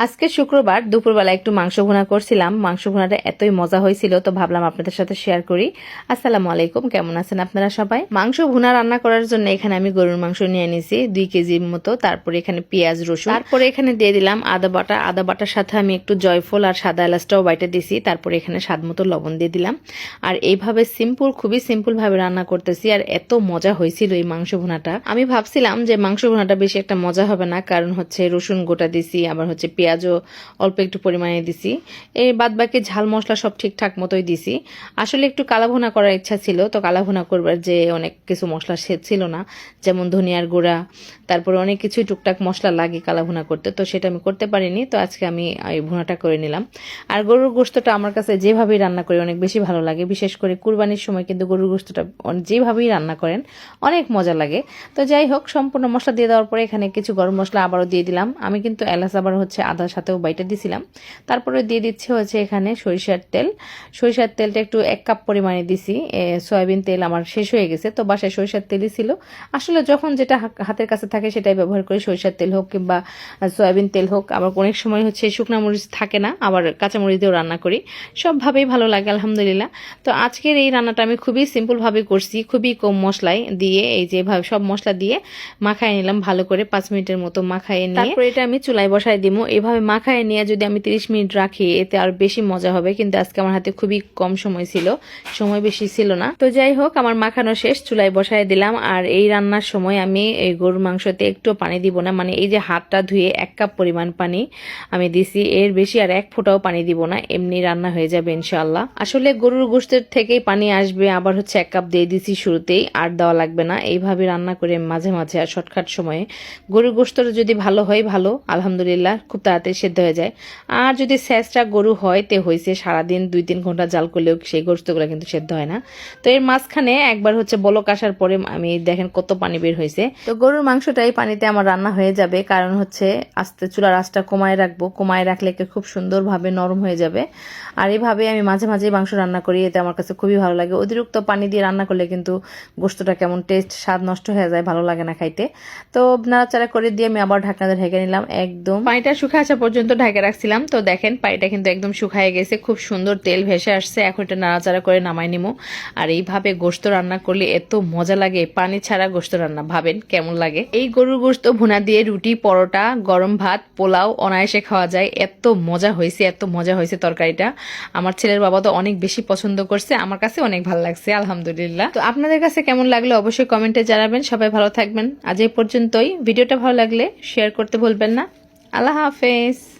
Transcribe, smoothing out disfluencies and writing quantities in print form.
আজকে শুক্রবার দুপুরবেলা একটু মাংস ভুনা করছিলাম। মাংস ভুনাটা এতই মজা হয়েছিল, তো ভাবলাম আপনাদের সাথে শেয়ার করি। আসসালামু আলাইকুম, কেমন আছেন আপনারা সবাই? মাংস ভুনা রান্না করার জন্য এখানে আমি গরুর মাংস নিয়ে নিয়েছি 2 কেজির মতো। তারপরে এখানে পেঁয়াজ রসুন, তারপরে এখানে দিয়ে দিলাম আদা বাটা। আদা বাটার সাথে আমি একটু জয়ফল আর সাদা এলাচটাও বাইটে দিছি। তারপরে এখানে স্বাদ মতো লবণ দিয়ে দিলাম। আর এইভাবে খুবই সিম্পল ভাবে রান্না করতেছি, আর এত মজা হয়েছিল এই মাংস ভুনাটা। আমি ভাবছিলাম যে মাংস ভুনাটা বেশি একটা মজা হবে না, কারণ হচ্ছে রসুন গোটা দিছি, আবার হচ্ছে পেঁয়াজও অল্প একটু পরিমাণে দিছি। এই বাদ বাকি ঝাল মশলা সব ঠিকঠাক মতোই দিছি। আসলে একটু কালাভুনা করার ইচ্ছা ছিল, তো কালাভুনা করবার যে অনেক কিছু মশলা ছিল না, যেমন ধনিয়ার গুঁড়া, তারপরে অনেক কিছুই টুকটাক মশলা লাগে কালাভুনা করতে, তো সেটা আমি করতে পারিনি। তো আজকে আমি এই ভুনাটা করে নিলাম। আর গরুর গোশতটা আমার কাছে যেভাবেই রান্না করি অনেক বেশি ভালো লাগে, বিশেষ করে কুরবানির সময় কিন্তু গরুর গোশতটা যেভাবেই রান্না করেন অনেক মজা লাগে। তো যাই হোক, সম্পূর্ণ মশলা দিয়ে দেওয়ার পরে এখানে কিছু গরম মশলা আবারও দিয়ে দিলাম। আমি কিন্তু এলাচ আবার হচ্ছে আদার সাথেও বাইটে দিছিলাম। তারপরে দিয়ে দিচ্ছি হচ্ছে এখানে সরিষার তেল। সরিষার তেলটা একটু 1 কাপ পরিমাণে দিছি। সয়াবিন তেল আমার শেষ হয়ে গেছে, তো বাসায় সরিষার তেলই ছিল। আসলে যখন যেটা হাতের কাছে থাকে সেটাই ব্যবহার করি, সরিষার তেল হোক কিংবা সয়াবিন তেল হোক। আবার অনেক সময় হচ্ছে শুকনা মরিচ থাকে না, আবার কাঁচামরিচ দিয়েও রান্না করি। সবভাবেই ভালো লাগে আলহামদুলিল্লাহ। তো আজকের এই রান্নাটা আমি খুবই সিম্পলভাবে করছি, খুবই কম মশলায় দিয়ে, এই যেভাবে সব মশলা দিয়ে মাখায় নিলাম ভালো করে 5 মিনিটের মতো মাখায় নিয়ে তারপর এটা আমি চুলায় বসায় দিব। এভাবে মাখায় নিয়ে যদি আমি 30 মিনিট রাখি এতে আর বেশি মজা হবে, কিন্তু আজকে আমার হাতে খুবই কম সময় ছিল, সময় বেশি ছিল না। তো যাই হোক, আমার মাখানো শেষ, চুলায় বসায় দিলাম। আর এই রান্নার সময় আমি এই গরুর মাংসতে একটু পানি দিব না, মানে এই যে হাতটা ধুয়ে 1 কাপ পরিমাণ পানি আমি দিছি, এর বেশি আর 1 ফোঁটাও পানি দিব না, এমনি রান্না হয়ে যাবে ইনশাআল্লাহ। আসলে গরুর গোশতের থেকেই পানি আসবে, আবার হচ্ছে 1 কাপ দিয়ে দিছি শুরুতেই, আর দেওয়া লাগবে না। এইভাবে রান্না করে মাঝে মাঝে আর শর্টকাট সময়ে গরুর গোশতটা যদি ভালো হয় ভালো, আলহামদুলিল্লাহ খুব তাড়াতাড়ি সেদ্ধ হয়ে যায়। আর যদি স্যাঁচটা গরু হয় তে হয়েছে, সারাদিন 2-3 ঘন্টা জাল করলেও সেই গোশতগুলো কিন্তু সেদ্ধ হয় না। তো এর মাঝখানে একবার হচ্ছে বলক আসার পরে আমি দেখেন কত পানি বের হয়েছে। তো গরুর মাংসটাই পানিতে আমার রান্না হয়ে যাবে, কারণ হচ্ছে আস্তে চুলার আঁচটা কমায় রাখবো, কমায় রাখলে খুব সুন্দরভাবে নরম হয়ে যাবে। আর এইভাবে আমি মাঝে মাঝে মাংস রান্না করি, এতে আমার কাছে খুবই ভালো লাগে। অতিরিক্ত পানি দিয়ে রান্না করলে কিন্তু গোশতটা কেমন টেস্ট স্বাদ নষ্ট হয়ে যায়, ভালো লাগে না খাইতে। তো নাড়াচাড়া করে দিয়ে আমি আবার ঢাকনাতে ঢেকে নিলাম, একদম পানিটা শুকিয়ে আসা পর্যন্ত ঢেকে রাখছিলাম। তো দেখেন পানিটা কিন্তু একদম শুকিয়ে গেছে, খুব সুন্দর তেল ভেসে আসছে। এখন এটা নাড়াচাড়া করে নামাই নিবো। আর এইভাবে গোশত রান্না করলে এত মজা লাগে, পানি ছাড়া গোশত রান্না ভাবেন কেমন লাগে। এই গরুর গোশত ভুনা দিয়ে রুটি, পরোটা, গরম ভাত, পোলাও অনায়াসে খাওয়া যায়। এত মজা হয়েছে, এত মজা হয়েছে তরকারিটা। আমার ছেলের বাবা তো অনেক বেশি পছন্দ করছে, আমার কাছে অনেক ভালো লাগছে আলহামদুলিল্লাহ। তো আপনাদের কাছে কেমন লাগলো অবশ্যই কমেন্টে জানাবেন। সবাই ভালো থাকবেন। আজ এই পর্যন্তই। ভিডিওটা ভালো লাগলে শেয়ার করতে ভুলবেন না। আল্লাহ হাফেজ।